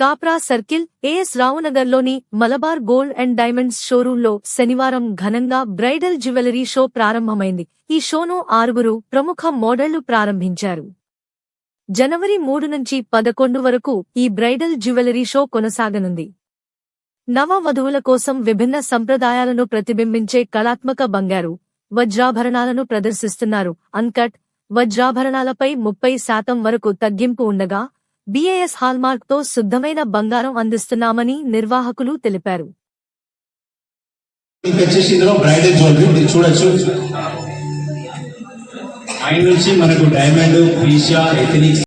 Kapra circle AS రావునగర్లోని Malabar gold and diamonds షోరూంలో శనివారం ఘనంగా బ్రైడల్ జ్యువెలరీ షో ప్రారంభమైంది. ఈ షోను 6 ప్రముఖ మోడళ్లు ప్రారంభించారు. జనవరి 3 నుంచి 11 వరకు ఈ బ్రైడల్ జ్యువెలరీ షో కొనసాగనుంది. నవ వధువుల కోసం విభిన్న సంప్రదాయాలను ప్రతిబింబించే కళాత్మక బంగారు, వజ్రాభరణాలను ప్రదర్శిస్తున్నారు. అన్కట్ వజ్రాభరణాలపై 30% వరకు తగ్గింపు ఉండగా BIS హాల్మార్క్ తో శుద్ధమైన బంగారం అందిస్తున్నామని నిర్వాహకులు తెలిపారు. బ్రైడల్ జ్యువెలరీ చూడొచ్చు. ఆయన నుంచి మనకు డైమండ్, పీషా, ఎథనిక్స్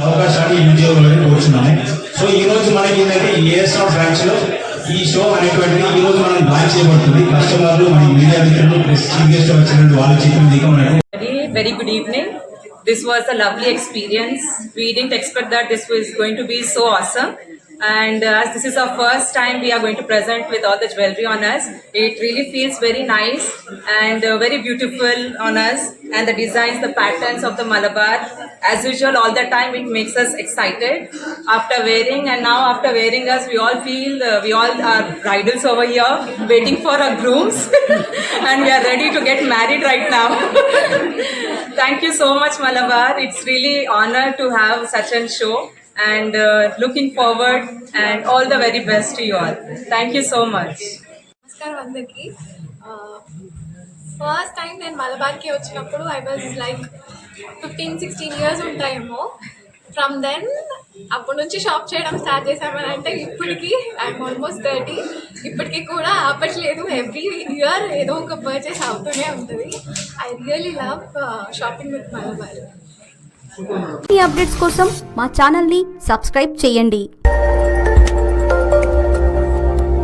అవకాశాన్ని ఉద్యోగులని కోరుచున్నాము. సో ఈ రోజు మనకి ఏంటంటే ఏఎస్ బ్రాంచ్ లో ఈ షో అనేటువంటిది ఈ రోజు మనం లాంచ్ చేయబడుతుంది. కస్టమర్లు మన మీడియా మిత్రులు ప్లస్ చీఫ్ గెస్ట్ వచ్చినటువంటి వాళ్ళ చేతుల దిగ Very good evening. This was a lovely experience. We didn't expect that this was going to be so awesome. And as this is our first time we are going to present with all the jewelry on us, it really feels very nice and very beautiful on us, and the designs, the patterns of the Malabar, as usual all the time it makes us excited after wearing. And now after wearing us, we all feel we all are bridals over here waiting for our grooms and we are ready to get married right now. Thank you so much Malabar. It's really honor to have such a show and looking forward, and all the very best to you all. Thank you so much. నమస్కారం అందరికి. First time నేను మలబార్కి వచ్చినప్పుడు I was like 15-16 years ఉంటాయేమో. From then అప్పటి నుంచి shop చేయడం start చేసామని అంటే ఇప్పటికి ఐఎమ్ ఆల్మోస్ట్ 30. ఇప్పటికీ కూడా ఆపట్లేదు. ఎవ్రీ ఇయర్ ఏదో ఒక పర్చేస్ అవుతూనే ఉంటుంది. I really love shopping with Malabar. ఈ అప్డేట్స్ కోసం మా ఛానల్ని సబ్స్క్రైబ్ చేయండి.